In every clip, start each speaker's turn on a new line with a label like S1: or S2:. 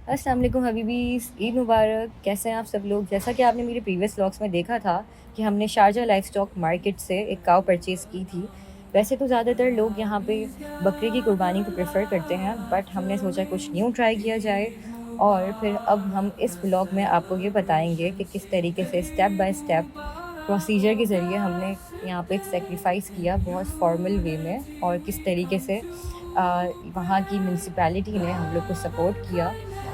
S1: अस्सलाम वालेकुम हबीबीज़, ईद मुबारक। कैसे हैं आप सब लोग? जैसा कि आपने मेरे प्रीवियस व्लॉग्स में देखा था कि हमने शारजा लाइफ स्टॉक मार्केट से एक काऊ परचेज़ की थी। वैसे तो ज़्यादातर लोग यहाँ पे बकरे की कुर्बानी को प्रेफ़र करते हैं, बट हमने सोचा कुछ न्यू ट्राई किया जाए। और फिर अब हम इस व्लॉग में आपको ये बताएँगे कि किस तरीके से स्टेप बाय स्टेप प्रोसीजर के ज़रिए हमने यहाँ पे एक सैक्रिफ़ाइस किया बहुत फॉर्मल वे में, और किस तरीके से वहाँ की म्युनिसिपैलिटी ने हम लोग को सपोर्ट किया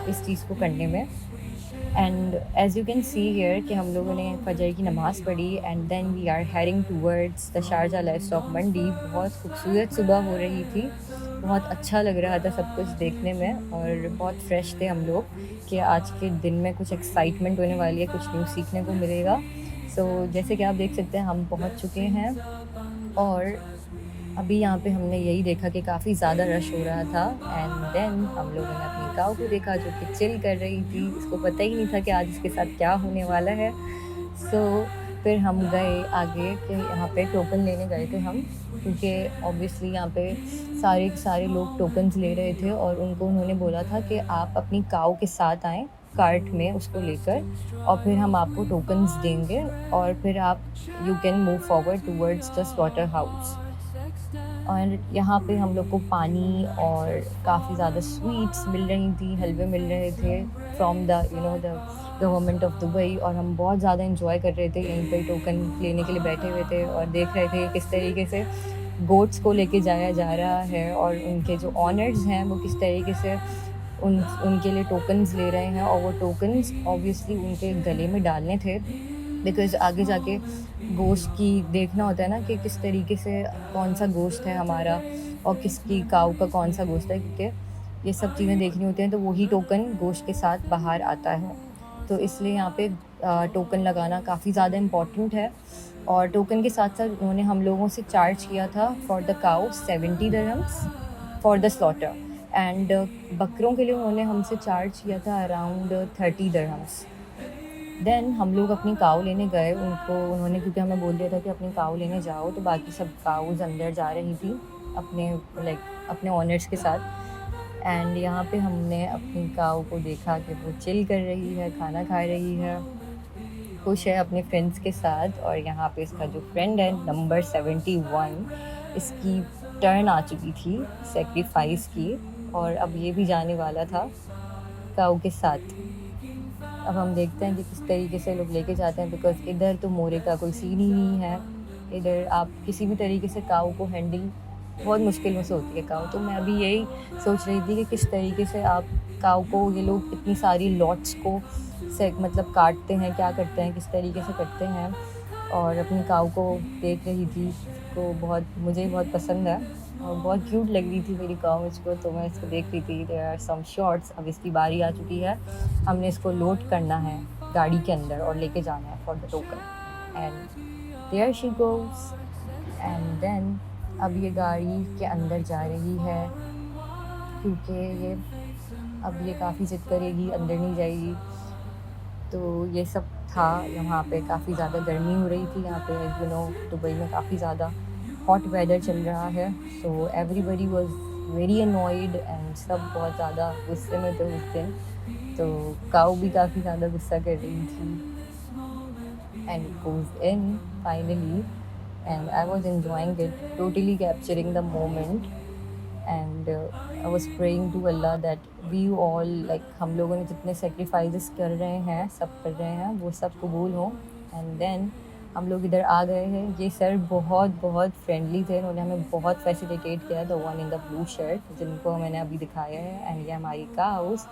S1: इस चीज़ को करने में। And as you can see here कि हम लोगों ने फजर की नमाज़ पढ़ी and then we are heading towards the Sharjah livestock mandi. बहुत खूबसूरत सुबह हो रही थी, बहुत अच्छा लग रहा था सब कुछ देखने में, और बहुत फ्रेश थे हम लोग कि आज के दिन में कुछ एक्साइटमेंट होने वाली है, कुछ न्यू सीखने को मिलेगा। जैसे कि आप देख सकते हैं हम पहुंच चुके हैं, और अभी यहाँ पे हमने यही देखा कि काफ़ी ज़्यादा रश हो रहा था। एंड देन हम लोगों ने अपनी काऊ को देखा जो कि चिल कर रही थी, इसको पता ही नहीं था कि आज इसके साथ क्या होने वाला है। सो फिर हम गए आगे कि यहाँ पे टोकन लेने गए थे हम, क्योंकि ऑब्वियसली यहाँ पे सारे के सारे लोग टोकन्स ले रहे थे, और उनको उन्होंने बोला था कि आप अपनी काऊ के साथ आएँ कार्ट में उसको लेकर, और फिर हम आपको टोकन्स देंगे, और फिर आप you can move forward towards the slaughter house. और यहाँ पे हम लोग को पानी और काफ़ी ज़्यादा स्वीट्स मिल रही थी, हलवे मिल रहे थे from the government of Dubai, और हम बहुत ज़्यादा इंजॉय कर रहे थे। यहीं पे टोकन लेने के लिए बैठे हुए थे और देख रहे थे किस तरीके से गोट्स को लेके जाया जा रहा है, और उनके जो ऑनर्स हैं वो किस तरीके से उनके लिए टोकन्स ले रहे हैं, और वो टोकन्स ऑब्वियसली उनके गले में डालने थे, बिकॉज़ आगे जाके गोश्त की देखना होता है ना कि किस तरीके से कौन-सा गोश्त है हमारा और किसकी काऊ का कौन-सा गोश्त है, क्योंकि ये सब चीज़ें देखनी होती हैं, तो वही टोकन गोश्त के साथ बाहर आता है। तो इसलिए यहाँ पे टोकन लगाना काफ़ी ज़्यादा इम्पोर्टेंट है। और टोकन के साथ-साथ उन्होंने हम लोगों से चार्ज किया था for the cow 70 dirhams for the slaughter, and बकरों के लिए उन्होंने हमसे चार्ज किया था अराउंड 30 दिरहम्स। देन हम लोग अपनी काऊ लेने गए, उनको उन्होंने, क्योंकि हमें बोल दिया था कि अपनी काऊ लेने जाओ, तो बाकी सब काऊज़ अंदर जा रही थी अपने अपने ओनर्स के साथ। एंड यहाँ पे हमने अपनी काऊ को देखा कि वो चिल कर रही है, खाना खा रही है, खुश है अपने फ्रेंड्स के साथ। और यहाँ पे इसका जो फ्रेंड है नंबर 71, इसकी टर्न आ चुकी थी सेक्रीफाइस की, और अब ये भी जाने वाला था काऊ के साथ। अब हम देखते हैं कि किस तरीके से लोग लेके जाते हैं, बिकॉज़ इधर तो मोरे का कोई सीन ही नहीं है। इधर आप किसी भी तरीके से काऊ को हैंडल बहुत मुश्किल में से होती है काऊ। तो मैं अभी यही सोच रही थी कि किस तरीके से आप काऊ को, ये लोग इतनी सारी लॉट्स को से मतलब काटते हैं, क्या करते हैं, किस तरीके से करते हैं। और अपनी काऊ को देख रही थी, तो मुझे बहुत पसंद है और बहुत क्यूट लग रही थी मेरी काऊ मुझको, तो मैं इसको देख रही थी। There are some shots. अब इसकी बारी आ चुकी है, हमने इसको लोड करना है गाड़ी के अंदर और लेके जाना है for the token. And there she goes. And then अब ये गाड़ी के अंदर जा रही है, क्योंकि ये अब ये काफ़ी ज़िद करेगी, अंदर नहीं जाएगी। तो ये सब था। यहाँ पे काफ़ी ज़्यादा गर्मी हो रही थी, यहाँ पे दुबई में काफ़ी ज़्यादा हॉट वेदर चल रहा है। So everybody was very annoyed, and सब बहुत ज़्यादा गुस्से में थे उस दिन। तो काऊ भी काफ़ी ज़्यादा गुस्सा कर रही थी। And it goes in finally, and I was enjoying it, totally capturing the moment. And I was praying to Allah that we all, like हम लोगों ने जितने सेक्रीफाइसेस कर रहे हैं, सब कर रहे हैं, वो सब कबूल हों। एंड देन हम लोग इधर आ गए हैं। ये सर बहुत बहुत फ्रेंडली थे, उन्होंने हमें बहुत फैसिलिटेट किया, the one in the blue shirt जिनको मैंने अभी दिखाया है। एंड ये हमारी cows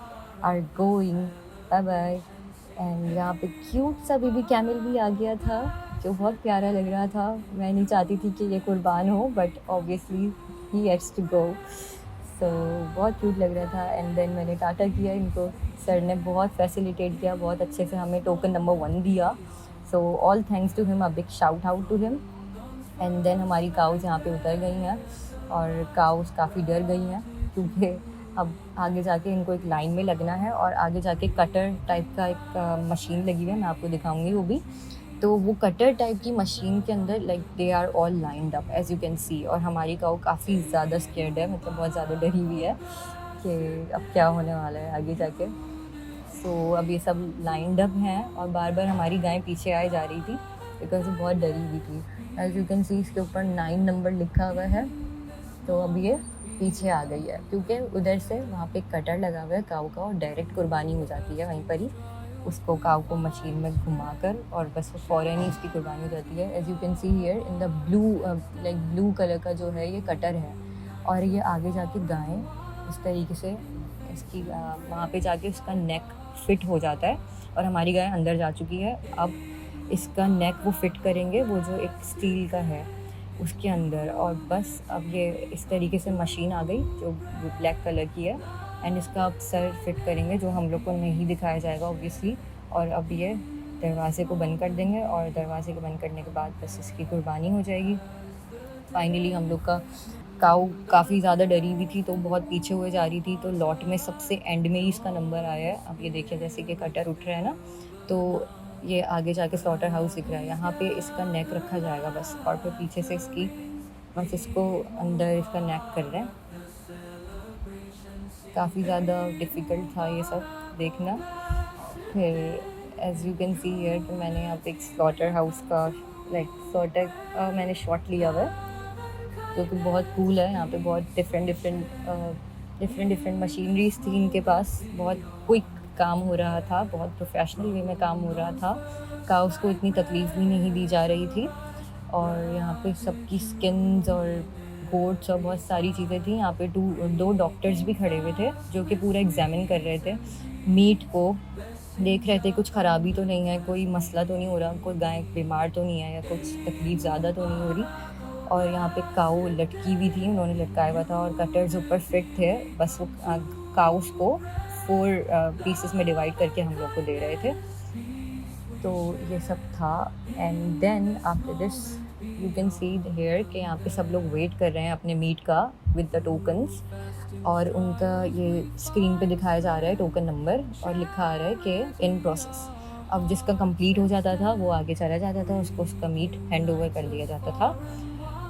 S1: are going, bye bye. एंड यहाँ पे क्यूट सा बेबी कैमल भी आ गया था, जो बहुत प्यारा लग रहा था। मैं नहीं चाहती थी कि ये कुर्बान हो, but obviously he has to go. So बहुत क्यूट लग रहा था। एंड देन मैंने टाटा किया इनको, सर ने बहुत फैसिलिटेट किया, बहुत अच्छे से हमें टोकन नंबर 1 दिया। So all thanks to him, a big shout out to him. And then हमारी काउज़ यहाँ पे उतर गई हैं, और काउज़ काफ़ी डर गई हैं, क्योंकि अब आगे जाके इनको एक लाइन में लगना है, और आगे जाके कटर टाइप का एक मशीन लगी हुई है, मैं आपको दिखाऊंगी वो भी। तो वो कटर टाइप की मशीन के अंदर, like they are all lined up as you can see, और हमारी काऊ काफ़ी ज़्यादा स्केर्ड है, मतलब बहुत ज़्यादा डरी हुई है। कि अब क्या होने वाला है आगे जाके। सो अब ये सब लाइंड अप हैं और बार बार हमारी गाय पीछे आए जा रही थी बिकॉज वो बहुत डरी हुई थी। एज यू कैन सी इसके ऊपर 9 नंबर लिखा हुआ है। तो अब ये पीछे आ गई है क्योंकि उधर से वहाँ पे कटर लगा हुआ है काऊ का और डायरेक्ट कुर्बानी हो जाती है वहीं पर ही। उसको काऊ को मशीन में घुमाकर और बस वो फ़ौरन ही उसकी कुर्बानी हो जाती है। As you can see here in the blue like blue colour का जो है ये कटर है और ये आगे जाके गाय इस तरीके से इसकी वहाँ पे जाके उसका नेक फिट हो जाता है और हमारी गाय अंदर जा चुकी है। अब इसका नेक वो फिट करेंगे वो जो एक स्टील का है उसके अंदर और बस अब ये इस तरीके से मशीन आ गई जो ब्लैक कलर की है एंड इसका अब सर फिट करेंगे जो हम लोग को नहीं दिखाया जाएगा ऑब्वियसली। और अब ये दरवाजे को बंद कर देंगे और दरवाजे को बंद करने के बाद बस इसकी कुर्बानी हो जाएगी। फाइनली हम लोग का काऊ काफ़ी ज़्यादा डरी हुई थी तो बहुत पीछे हुए जा रही थी तो लॉट में सबसे एंड में ही इसका नंबर आया है। अब ये देखिए जैसे कि कटर उठ रहा है ना तो ये आगे जाके स्लॉटर हाउस दिख रहा है, यहाँ पे इसका नेक रखा जाएगा बस और फिर पीछे से इसकी बस इसको अंदर इसका नेक कर रहे हैं। काफ़ी ज़्यादा डिफ़िकल्ट था ये सब देखना। फिर as you can see here कि मैंने यहाँ पे एक स्लॉटर हाउस का लाइक स्लॉटर मैंने शॉट लिया हुआ है जो कि बहुत कूल है। यहाँ पे बहुत डिफरेंट मशीनरीज थी इनके पास, बहुत क्विक काम हो रहा था, बहुत प्रोफेशनल वे में काम हो रहा था। काउस को इतनी तकलीफ़ भी नहीं दी जा रही थी और यहाँ पे सबकी स्किन्स और गोट्स और बहुत सारी चीज़ें थी। यहाँ पे दो डॉक्टर्स भी खड़े हुए थे जो कि पूरा एग्जामिन कर रहे थे मीट को, देख रहे थे कुछ ख़राबी तो नहीं है, कोई मसला तो नहीं हो रहा, कोई गाय बीमार तो नहीं है या कुछ तकलीफ़ ज़्यादा तो नहीं हो रही। और यहाँ पे काऊ लटकी भी थी, उन्होंने लटकाया हुआ था और कटर्स ऊपर फिट थे। बस वो काउस को 4 पीसेस में डिवाइड करके हम लोग को दे रहे थे। तो ये सब था and then after this you can see here कि यहाँ पे सब लोग वेट कर रहे हैं अपने मीट का विद द टोकन्स और उनका ये स्क्रीन पे दिखाया जा रहा है टोकन नंबर और लिखा आ रहा है कि इन प्रोसेस। अब जिसका कंप्लीट हो जाता था वो आगे चला जाता था, उसको उसका मीट हैंड ओवर कर दिया जाता था।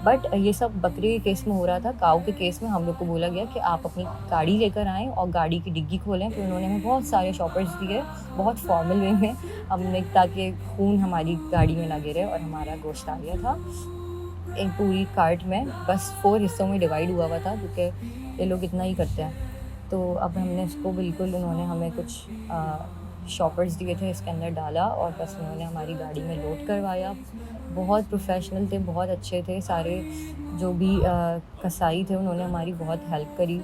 S1: बट ये सब बकरी के केस में हो रहा था। काऊ के केस में हम लोग को बोला गया कि आप अपनी गाड़ी लेकर आएँ और गाड़ी की डिग्गी खोलें। फिर उन्होंने हमें बहुत सारे शॉपर्स दिए बहुत फॉर्मल वे में हमने, ताकि खून हमारी गाड़ी में ना गिरे और हमारा गोश्त आ गया था एक पूरी कार्ट में, बस 4 हिस्सों में डिवाइड हुआ था क्योंकि ये लोग इतना ही करते हैं। तो अब हमने इसको बिल्कुल, उन्होंने हमें कुछ शॉपर्स दिए थे, इसके अंदर डाला और बस उन्होंने हमारी गाड़ी में लोड करवाया। बहुत प्रोफेशनल थे, बहुत अच्छे थे सारे जो भी कसाई थे, उन्होंने हमारी बहुत हेल्प करी।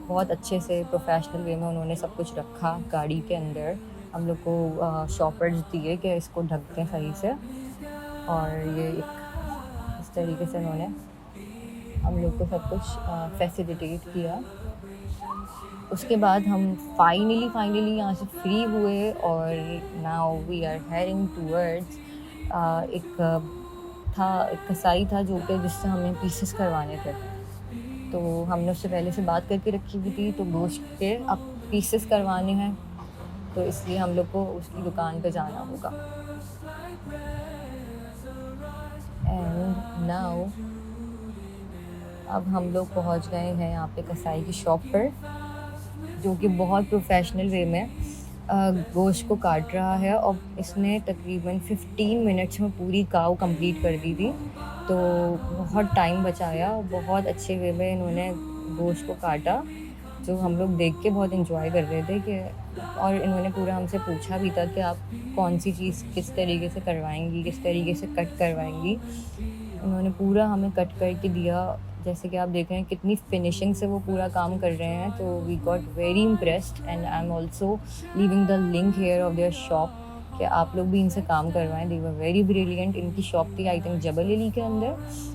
S1: बहुत अच्छे से प्रोफेशनल वे में उन्होंने सब कुछ रखा गाड़ी के अंदर। हम लोग को शॉपर्स दिए कि इसको ढक दें सही से और ये इस तरीके से उन्होंने हम लोग को सब कुछ फैसिलिटेट किया। उसके बाद हम फाइनली यहाँ से फ्री हुए और now we are heading towards एक कसाई था जो कि जिससे हमें पीसेस करवाने थे। तो हमने उससे पहले से बात करके रखी हुई थी, तो गोश्त के अब पीसेस करवाने हैं तो इसलिए हम लोग को उसकी दुकान पे जाना होगा। एंड नाउ अब हम लोग पहुंच गए हैं यहाँ पे कसाई की शॉप पर जो कि बहुत प्रोफेशनल वे में गोश्त को काट रहा है और इसने तकरीबन 15 मिनट्स में पूरी काऊ कंप्लीट कर दी थी। तो बहुत टाइम बचाया, बहुत अच्छे वे में इन्होंने गोश्त को काटा जो हम लोग देख के बहुत एंजॉय कर रहे थे कि, और इन्होंने पूरा हमसे पूछा भी था कि आप कौन सी चीज़ किस तरीके से करवाएंगी, किस तरीके से कट करवाएंगी। उन्होंने पूरा हमें कट करके दिया, जैसे कि आप देख रहे हैं कितनी फिनिशिंग से वो पूरा काम कर रहे हैं। तो we got very impressed and I am also leaving the link here of their shop कि आप लोग भी इनसे काम करवाएं। They were very brilliant. इनकी शॉप थी आई थिंक जबल अली के अंदर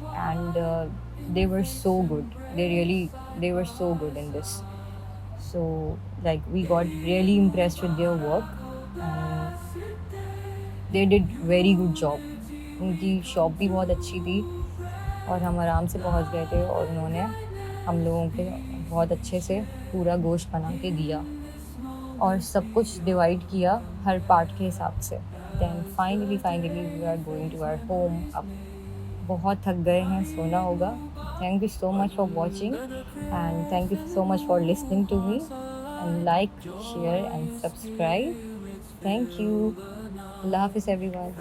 S1: and they were so good, they were so good in this. So like we got really impressed with their work and they did very good job. उनकी shop भी बहुत अच्छी थी और हम आराम से पहुंच गए थे और उन्होंने हम लोगों के बहुत अच्छे से पूरा गोश्त बना के दिया और सब कुछ डिवाइड किया हर पार्ट के हिसाब से। Then finally we are going to our home. अब बहुत थक गए हैं, सोना होगा। Thank you so much for watching, and thank you so much for listening to me. And like, share, and subscribe. Thank you. Allah Hafiz, everyone.